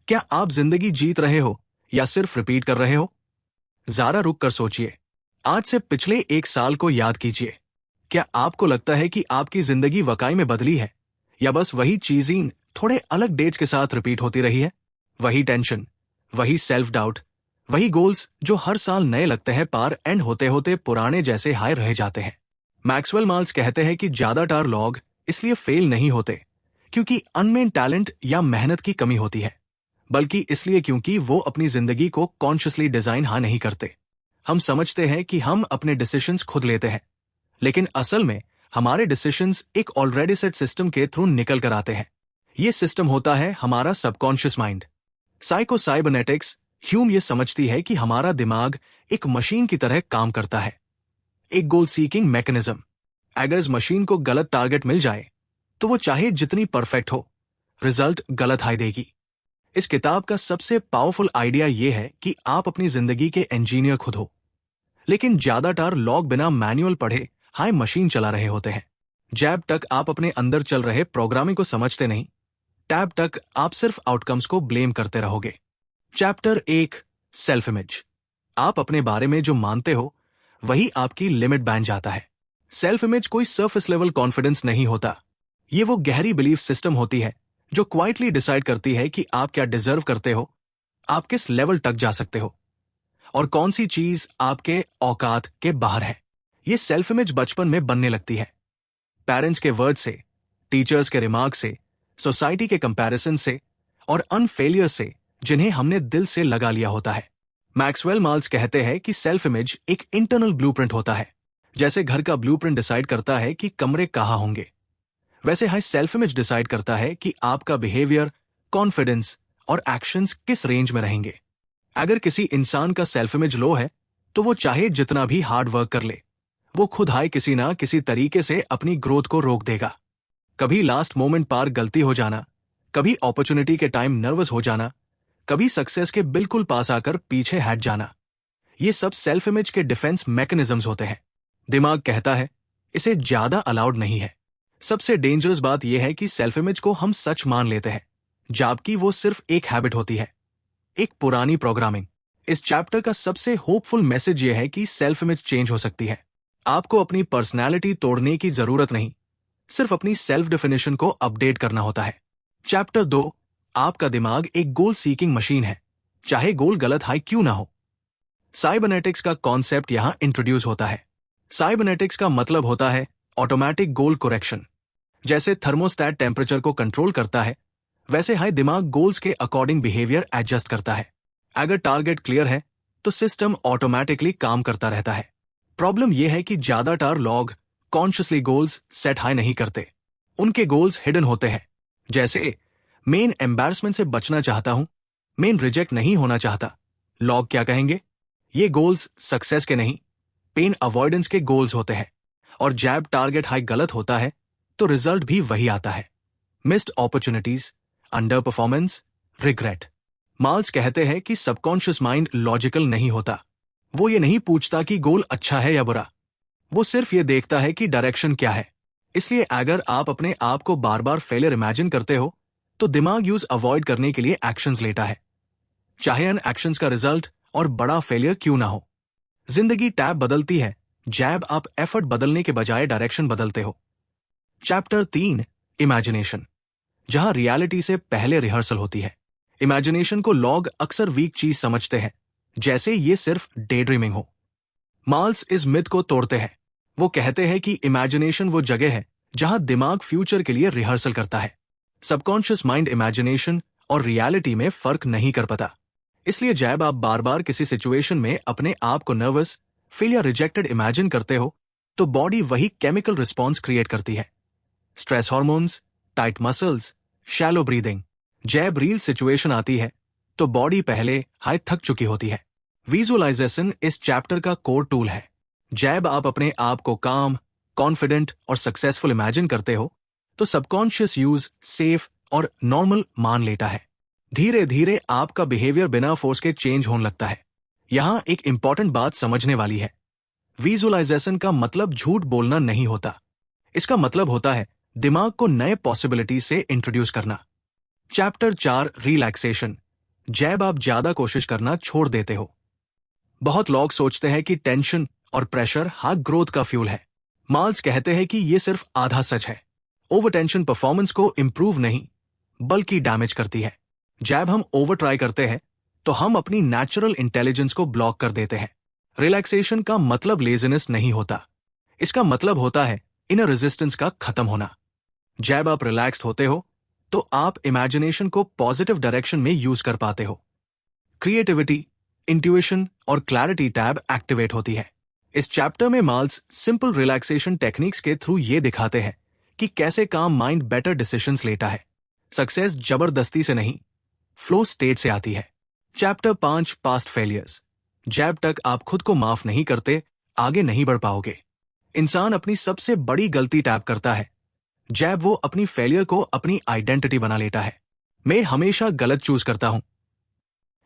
क्या आप जिंदगी जीत रहे हो या सिर्फ रिपीट कर रहे हो? जरा रुक कर सोचिए। आज से पिछले एक साल को याद कीजिए। क्या आपको लगता है कि आपकी जिंदगी वाकई में बदली है, या बस वही चीजें थोड़े अलग डेट्स के साथ रिपीट होती रही है? वही टेंशन, वही सेल्फ डाउट, वही गोल्स जो हर साल नए लगते हैं पार एंड होते होते पुराने जैसे हाई रह जाते हैं। मैक्सवेल माल्स कहते हैं कि ज्यादातर लोग इसलिए फेल नहीं होते क्योंकि अनमेन टैलेंट या मेहनत की कमी होती है, बल्कि इसलिए क्योंकि वो अपनी जिंदगी को कॉन्शियसली डिजाइन नहीं करते। हम समझते हैं कि हम अपने डिसीजंस खुद लेते हैं, लेकिन असल में हमारे डिसीजंस एक ऑलरेडी सेट सिस्टम के थ्रू निकल कर आते हैं। ये सिस्टम होता है हमारा सबकॉन्शियस माइंड। साइकोसाइबरनेटिक्स ह्यूम ये समझती है कि हमारा दिमाग एक मशीन की तरह काम करता है, एक गोल सीकिंग मैकेनिज्म। अगर इस मशीन को गलत टारगेट मिल जाए तो वो चाहे जितनी परफेक्ट हो, रिजल्ट गलत आई देगी। इस किताब का सबसे पावरफुल आइडिया यह है कि आप अपनी जिंदगी के इंजीनियर खुद हो, लेकिन ज्यादातर लोग बिना मैनुअल पढ़े हाई मशीन चला रहे होते हैं। जब तक आप अपने अंदर चल रहे प्रोग्रामिंग को समझते नहीं, तब तक आप सिर्फ आउटकम्स को ब्लेम करते रहोगे। Chapter 1, self image. आप अपने बारे में जो मानते हो वही आपकी लिमिट बन जाता है। सेल्फ इमेज कोई सरफेस लेवल कॉन्फिडेंस नहीं होता। ये वो गहरी बिलीफ सिस्टम होती है जो क्वाइटली डिसाइड करती है कि आप क्या डिजर्व करते हो, आप किस लेवल तक जा सकते हो, और कौन सी चीज आपके औकात के बाहर है। ये सेल्फ इमेज बचपन में बनने लगती है। पेरेंट्स के वर्ड से, टीचर्स के रिमार्क से, सोसाइटी के कंपैरिजन से और अनफेलियर से जिन्हें हमने दिल से लगा लिया होता है। मैक्सवेल माल्स कहते हैं कि सेल्फ इमेज एक इंटरनल ब्लूप्रिंट होता है। जैसे घर का ब्लूप्रिंट डिसाइड करता है कि कमरे कहाँ होंगे, वैसे हाई सेल्फ इमेज डिसाइड करता है कि आपका बिहेवियर, कॉन्फिडेंस और एक्शंस किस रेंज में रहेंगे। अगर किसी इंसान का सेल्फ इमेज लो है तो वो चाहे जितना भी हार्ड वर्क कर ले, वो खुद हाई किसी ना किसी तरीके से अपनी ग्रोथ को रोक देगा। कभी लास्ट मोमेंट पार गलती हो जाना, कभी अपॉर्चुनिटी के टाइम नर्वस हो जाना, कभी सक्सेस के बिल्कुल पास आकर पीछे हट जाना। ये सब सेल्फ इमेज के डिफेंस मैकेनिज्म्स होते हैं। दिमाग कहता है इसे ज्यादा अलाउड नहीं है। सबसे डेंजरस बात यह है कि सेल्फ इमेज को हम सच मान लेते हैं, जबकि वो सिर्फ एक हैबिट होती है, एक पुरानी प्रोग्रामिंग। इस चैप्टर का सबसे होपफुल मैसेज यह है कि सेल्फ इमेज चेंज हो सकती है। आपको अपनी पर्सनैलिटी तोड़ने की जरूरत नहीं, सिर्फ अपनी सेल्फ डेफिनेशन को अपडेट करना होता है। चैप्टर 2, आपका दिमाग एक गोल सीकिंग मशीन है, चाहे गोल गलत हाई क्यों ना हो। साइबरनेटिक्स का कॉन्सेप्ट यहां इंट्रोड्यूस होता है। साइबरनेटिक्स का मतलब होता है ऑटोमेटिक गोल करेक्शन। जैसे थर्मोस्टैट टेम्परेचर को कंट्रोल करता है, वैसे हाई दिमाग गोल्स के अकॉर्डिंग बिहेवियर एडजस्ट करता है। अगर टारगेट क्लियर है तो सिस्टम ऑटोमेटिकली काम करता रहता है। प्रॉब्लम यह है कि ज्यादातर लोग कॉन्शियसली गोल्स सेट हाई नहीं करते। उनके गोल्स हिडन होते हैं। जैसे मेन एम्बैरसमेंट से बचना चाहता हूं, मेन रिजेक्ट नहीं होना चाहता, लोग क्या कहेंगे। ये गोल्स सक्सेस के नहीं, पेन अवॉइडेंस के गोल्स होते हैं। और जब टारगेट हाई गलत होता है तो रिजल्ट भी वही आता है, missed opportunities, under performance, regret. Malls कहते हैं कि सबकॉन्शियस माइंड लॉजिकल नहीं होता। वो ये नहीं पूछता कि गोल अच्छा है या बुरा, वो सिर्फ ये देखता है कि डायरेक्शन क्या है। इसलिए अगर आप अपने आप को बार बार फेलियर इमेजिन करते हो तो दिमाग यूज अवॉइड करने के लिए एक्शंस लेता है, चाहे उन एक्शंस का रिजल्ट और बड़ा फेलियर क्यों ना हो। जिंदगी टैब बदलती है जब आप एफर्ट बदलने के बजाय डायरेक्शन बदलते हो। चैप्टर 3, इमेजिनेशन, जहां रियलिटी से पहले रिहर्सल होती है। इमेजिनेशन को लोग अक्सर वीक चीज समझते हैं, जैसे ये सिर्फ डे ड्रीमिंग हो। माल्स इस मिथ को तोड़ते हैं। वो कहते हैं कि इमेजिनेशन वो जगह है जहां दिमाग फ्यूचर के लिए रिहर्सल करता है। सबकॉन्शियस माइंड इमेजिनेशन और रियलिटी में फर्क नहीं कर पाता। इसलिए जब आप बार बार किसी सिचुएशन में अपने आप को नर्वस, फील या रिजेक्टेड इमेजिन करते हो तो बॉडी वही केमिकल रिस्पॉन्स क्रिएट करती है। Stress hormones, tight muscles, shallow breathing. जब रियल सिचुएशन आती है तो बॉडी पहले हाई थक चुकी होती है। विजुअलाइजेशन इस चैप्टर का कोर टूल है। जब आप अपने आप को काम, कॉन्फिडेंट और सक्सेसफुल इमेजिन करते हो तो सबकॉन्शियस यूज सेफ और नॉर्मल मान लेता है। धीरे धीरे आपका बिहेवियर बिना फोर्स के चेंज होने लगता है। यहां एक इंपॉर्टेंट बात समझने वाली है। विजुअलाइजेशन का मतलब झूठ बोलना नहीं होता। इसका मतलब होता है दिमाग को नए पॉसिबिलिटी से इंट्रोड्यूस करना। चैप्टर 4, रिलैक्सेशन, जैब आप ज्यादा कोशिश करना छोड़ देते हो। बहुत लोग सोचते हैं कि टेंशन और प्रेशर हाई ग्रोथ का फ्यूल है। माल्स कहते हैं कि ये सिर्फ आधा सच है। ओवर टेंशन परफॉर्मेंस को इंप्रूव नहीं बल्कि डैमेज करती है। जब हम ओवर ट्राई करते हैं तो हम अपनी नेचुरल इंटेलिजेंस को ब्लॉक कर देते हैं। रिलैक्सेशन का मतलब लेजीनेस नहीं होता, इसका मतलब होता है इनर रेजिस्टेंस का खत्म होना। जब आप रिलैक्स्ड होते हो तो आप इमेजिनेशन को पॉजिटिव डायरेक्शन में यूज कर पाते हो। क्रिएटिविटी, इंट्यूशन और क्लैरिटी टैब एक्टिवेट होती है। इस चैप्टर में माल्स सिंपल रिलैक्सेशन टेक्निक्स के थ्रू ये दिखाते हैं कि कैसे काम माइंड बेटर डिसीजंस लेता है। सक्सेस जबरदस्ती से नहीं, फ्लो स्टेट से आती है। Chapter 5 past failures. जब तक आप खुद को माफ नहीं करते, आगे नहीं बढ़ पाओगे। इंसान अपनी सबसे बड़ी गलती टैप करता है जब वो अपनी फेलियर को अपनी आइडेंटिटी बना लेता है। मैं हमेशा गलत चूज करता हूं।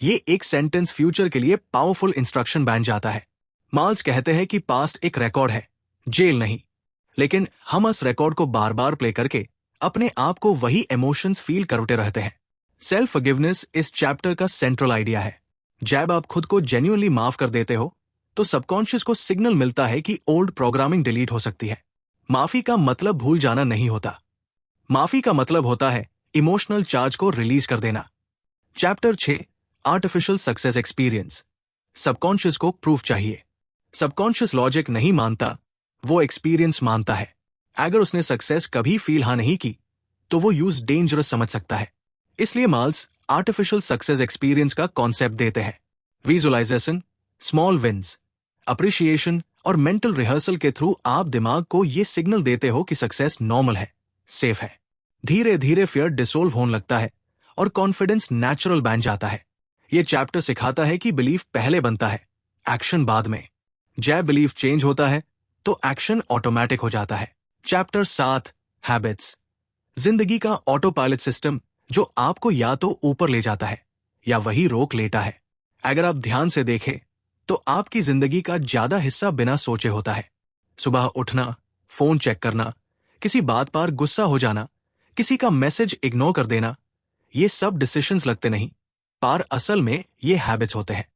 ये एक सेंटेंस फ्यूचर के लिए पावरफुल इंस्ट्रक्शन बन जाता है। माल्स कहते हैं कि पास्ट एक रिकॉर्ड है, जेल नहीं। लेकिन हम उस रिकॉर्ड को बार बार प्ले करके अपने आप को वही इमोशंस फील करते रहते हैं। सेल्फ फॉरगिवनेस इस चैप्टर का सेंट्रल आइडिया है। जब आप खुद को जेन्युइनली माफ कर देते हो तो सबकॉन्शियस को सिग्नल मिलता है कि ओल्ड प्रोग्रामिंग डिलीट हो सकती है। माफी का मतलब भूल जाना नहीं होता, माफी का मतलब होता है इमोशनल चार्ज को रिलीज कर देना। Chapter 6 artificial success experience. Subconscious को प्रूफ चाहिए। सबकॉन्शियस लॉजिक नहीं मानता, वो एक्सपीरियंस मानता है। अगर उसने सक्सेस कभी फील नहीं की तो वो यूज डेंजरस समझ सकता है। इसलिए माल्स आर्टिफिशियल सक्सेस एक्सपीरियंस का कॉन्सेप्ट देते हैं। विजुअलाइजेशन, स्मॉल विन्स, अप्रिशिएशन और मेंटल रिहर्सल के थ्रू आप दिमाग को ये सिग्नल देते हो कि सक्सेस नॉर्मल है, सेफ है। धीरे धीरे फियर डिसोल्व होने लगता है और कॉन्फिडेंस नेचुरल बन जाता है। ये चैप्टर सिखाता है कि बिलीफ पहले बनता है, एक्शन बाद में। जब बिलीफ चेंज होता है तो एक्शन ऑटोमेटिक हो जाता है। Chapter 7 habits. जिंदगी का ऑटो पायलट सिस्टम जो आपको या तो ऊपर ले जाता है या वही रोक लेता है। अगर आप ध्यान से देखें तो आपकी जिंदगी का ज्यादा हिस्सा बिना सोचे होता है। सुबह उठना, फोन चेक करना, किसी बात पर गुस्सा हो जाना, किसी का मैसेज इग्नोर कर देना, ये सब डिसीजंस लगते नहीं, पर असल में ये हैबिट्स होते हैं।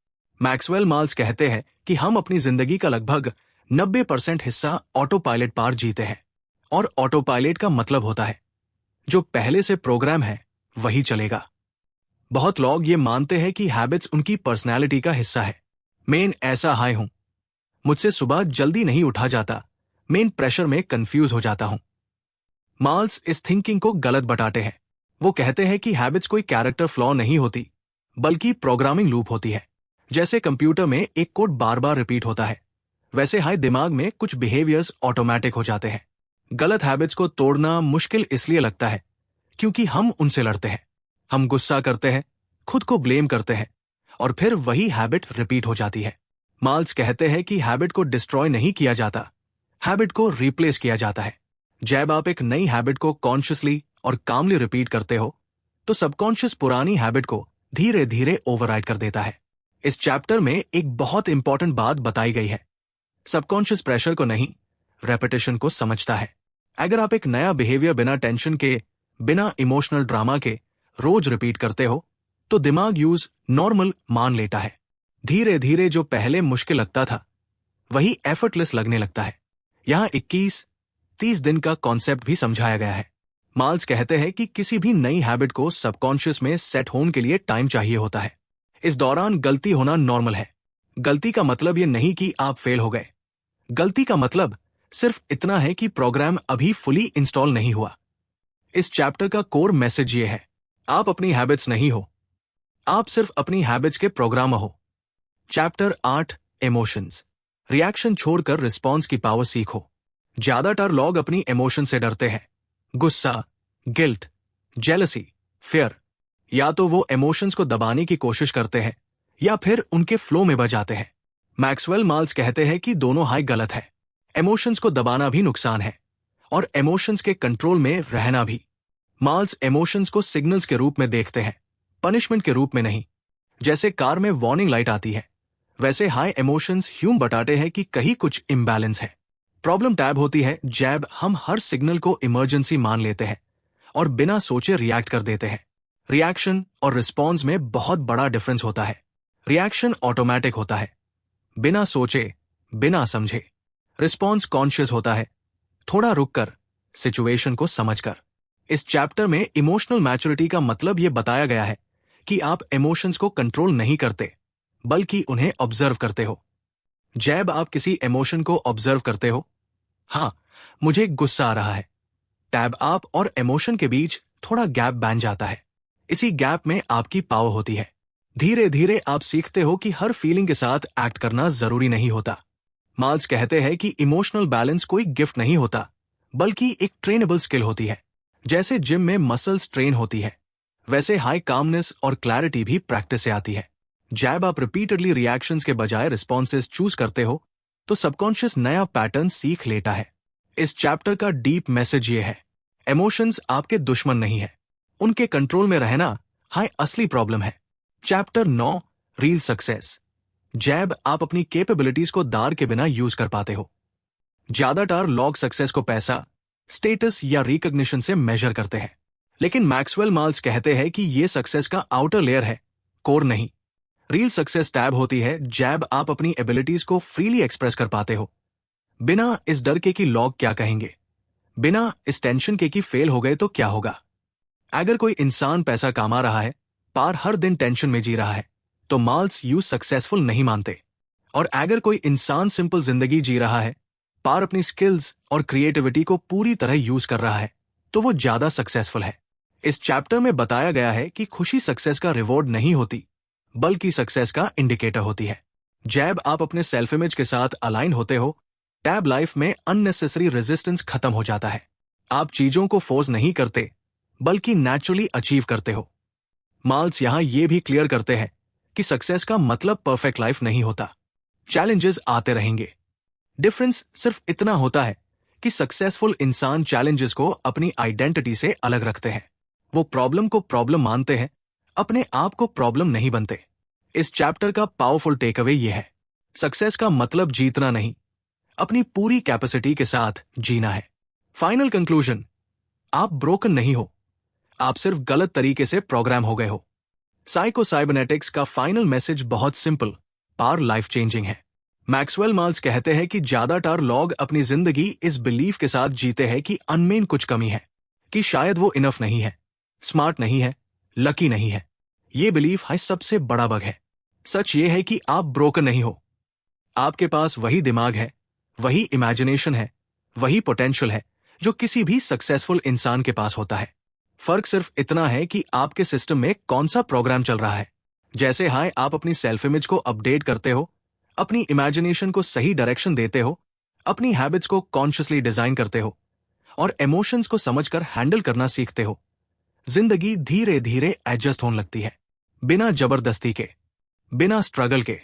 मैक्सवेल माल्स कहते हैं कि हम अपनी जिंदगी का लगभग 90% हिस्सा ऑटो पायलट पर जीते हैं। और ऑटो पायलट का मतलब होता है जो पहले से प्रोग्राम है वही चलेगा। बहुत लोग ये मानते हैं कि हैबिट्स उनकी पर्सनैलिटी का हिस्सा है। मैं ऐसा हाई हूं, मुझसे सुबह जल्दी नहीं उठा जाता, मैं प्रेशर में कंफ्यूज हो जाता हूं। माल्स इस थिंकिंग को गलत बताते हैं। वो कहते हैं कि हैबिट्स कोई कैरेक्टर फ्लॉ नहीं होती बल्कि प्रोग्रामिंग लूप होती है। जैसे कंप्यूटर में एक कोड बार बार रिपीट होता है, वैसे हाई दिमाग में कुछ बिहेवियर्स ऑटोमेटिक हो जाते हैं। गलत हैबिट्स को तोड़ना मुश्किल इसलिए लगता है क्योंकि हम उनसे लड़ते हैं। हम गुस्सा करते हैं, खुद को ब्लेम करते हैं और फिर वही हैबिट रिपीट हो जाती है। माल्स कहते हैं कि हैबिट को डिस्ट्रॉय नहीं किया जाता, हैबिट को रिप्लेस किया जाता है। जब आप एक नई हैबिट को कॉन्शियसली और कामली रिपीट करते हो तो सबकॉन्शियस पुरानी हैबिट को धीरे धीरे ओवरराइड कर देता है। इस चैप्टर में एक बहुत इंपॉर्टेंट बात बताई गई है। सबकॉन्शियस प्रेशर को नहीं, रेपिटेशन को समझता है। अगर आप एक नया बिहेवियर बिना टेंशन के, बिना इमोशनल ड्रामा के रोज रिपीट करते हो तो दिमाग यूज नॉर्मल मान लेता है। धीरे धीरे जो पहले मुश्किल लगता था वही एफर्टलेस लगने लगता है। यहां 21-30 दिन का कॉन्सेप्ट भी समझाया गया है। माल्स कहते हैं कि किसी भी नई हैबिट को सबकॉन्शियस में सेट होने के लिए टाइम चाहिए होता है। इस दौरान गलती होना नॉर्मल है। गलती का मतलब ये नहीं कि आप फेल हो गए। गलती का मतलब सिर्फ इतना है कि प्रोग्राम अभी फुली इंस्टॉल नहीं हुआ। इस चैप्टर का कोर मैसेज ये है, आप अपनी हैबिट्स नहीं हो, आप सिर्फ अपनी हैबिट्स के प्रोग्राम हो। Chapter 8 emotions. रिएक्शन छोड़कर रिस्पॉन्स की पावर सीखो। ज्यादातर लोग अपनी इमोशन से डरते हैं। गुस्सा, गिल्ट, जेलसी, फियर। या तो वो इमोशंस को दबाने की कोशिश करते हैं या फिर उनके फ्लो में बच जाते हैं। मैक्सवेल माल्स कहते हैं कि दोनों हाई गलत है। इमोशंस को दबाना भी नुकसान है और इमोशंस के कंट्रोल में रहना भी। माल्स इमोशंस को सिग्नल्स के रूप में देखते हैं, पनिशमेंट के रूप में नहीं। जैसे कार में वार्निंग लाइट आती है, वैसे हाई इमोशंस ह्यूम बताते हैं कि कहीं कुछ इम्बैलेंस है। प्रॉब्लम टैब होती है जब हम हर सिग्नल को इमरजेंसी मान लेते हैं और बिना सोचे रिएक्ट कर देते हैं। रिएक्शन और रिस्पॉन्स में बहुत बड़ा डिफरेंस होता है। रिएक्शन ऑटोमेटिक होता है, बिना सोचे, बिना समझे। रिस्पॉन्स कॉन्शियस होता है, थोड़ा रुककर, सिचुएशन को समझकर। इस चैप्टर में इमोशनल मैच्योरिटी का मतलब यह बताया गया है कि आप इमोशंस को कंट्रोल नहीं करते, बल्कि उन्हें ऑब्जर्व करते हो। जब आप किसी इमोशन को ऑब्जर्व करते हो, हाँ, मुझे गुस्सा आ रहा है, टैब आप और इमोशन के बीच थोड़ा गैप बन जाता है। इसी गैप में आपकी पावर होती है। धीरे धीरे आप सीखते हो कि हर फीलिंग के साथ एक्ट करना जरूरी नहीं होता। मार्ल्स कहते हैं कि इमोशनल बैलेंस कोई गिफ्ट नहीं होता, बल्कि एक ट्रेनेबल स्किल होती है। जैसे जिम में मसल्स ट्रेन होती है, वैसे हाई कामनेस और क्लैरिटी भी प्रैक्टिस से आती है। जब आप रिपीटेडली रिएक्शंस के बजाय रिस्पॉन्सेस चूज करते हो, तो सबकॉन्शियस नया पैटर्न सीख लेता है। इस चैप्टर का डीप मैसेज ये है, इमोशंस आपके दुश्मन नहीं है, उनके कंट्रोल में रहना असली प्रॉब्लम है। Chapter 9, real success. जब आप अपनी कैपेबिलिटीज को दार के बिना यूज कर पाते हो। ज्यादातर लोग सक्सेस को पैसा, स्टेटस या रिकॉग्निशन से मेजर करते हैं, लेकिन मैक्सवेल मार्ल्स कहते हैं कि यह सक्सेस का आउटर लेयर है, कोर नहीं। रियल सक्सेस टैब होती है जब आप अपनी एबिलिटीज को फ्रीली एक्सप्रेस कर पाते हो, बिना इस डर के कि लोग क्या कहेंगे, बिना इस टेंशन के कि फेल हो गए तो क्या होगा। अगर कोई इंसान पैसा कमा रहा है पर हर दिन टेंशन में जी रहा है, तो मार्ल्स यूज सक्सेसफुल नहीं मानते। और अगर कोई इंसान सिंपल जिंदगी जी रहा है पर अपनी स्किल्स और क्रिएटिविटी को पूरी तरह यूज कर रहा है, तो वो ज्यादा सक्सेसफुल है। इस चैप्टर में बताया गया है कि खुशी सक्सेस का रिवॉर्ड नहीं होती, बल्कि सक्सेस का इंडिकेटर होती है। जब आप अपने सेल्फ इमेज के साथ अलाइन होते हो, टैब लाइफ में अननेसेसरी रेजिस्टेंस खत्म हो जाता है। आप चीजों को फोर्स नहीं करते, बल्कि नेचुरली अचीव करते हो। मार्ल्स यहां ये भी क्लियर करते हैं कि सक्सेस का मतलब परफेक्ट लाइफ नहीं होता। चैलेंजेस आते रहेंगे। डिफरेंस सिर्फ इतना होता है कि सक्सेसफुल इंसान चैलेंजेस को अपनी आइडेंटिटी से अलग रखते हैं। वो प्रॉब्लम को प्रॉब्लम मानते हैं, अपने आप को प्रॉब्लम नहीं बनते। इस चैप्टर का पावरफुल टेक अवे ये है, सक्सेस का मतलब जीतना नहीं, अपनी पूरी कैपेसिटी के साथ जीना है। फाइनल कंक्लूजन, आप ब्रोकन नहीं हो, आप सिर्फ गलत तरीके से प्रोग्राम हो गए हो। साइकोसाइबरनेटिक्स का फाइनल मैसेज बहुत सिंपल पर लाइफ चेंजिंग है। मैक्सवेल मार्ल्स कहते हैं कि ज्यादातर लोग अपनी जिंदगी इस बिलीफ के साथ जीते हैं कि अनमेन कुछ कमी है, कि शायद वो इनफ नहीं है, स्मार्ट नहीं है, लकी नहीं है। ये बिलीफ सबसे बड़ा बग है। सच ये है कि आप ब्रोकन नहीं हो। आपके पास वही दिमाग है, वही इमेजिनेशन है, वही पोटेंशियल है जो किसी भी सक्सेसफुल इंसान के पास होता है। फर्क सिर्फ इतना है कि आपके सिस्टम में कौन सा प्रोग्राम चल रहा है। जैसे आप अपनी सेल्फ इमेज को अपडेट करते हो, अपनी इमेजिनेशन को सही डायरेक्शन देते हो, अपनी हैबिट्स को कॉन्शियसली डिजाइन करते हो और इमोशंस को समझकर हैंडल करना सीखते हो, जिंदगी धीरे धीरे एडजस्ट होने लगती है, बिना जबरदस्ती के, बिना स्ट्रगल के।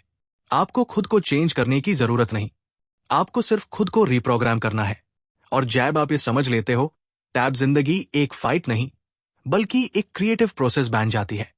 आपको खुद को चेंज करने की जरूरत नहीं, आपको सिर्फ खुद को रिप्रोग्राम करना है। और जब आप ये समझ लेते हो, तब जिंदगी एक फाइट नहीं, बल्कि एक क्रिएटिव प्रोसेस बन जाती है।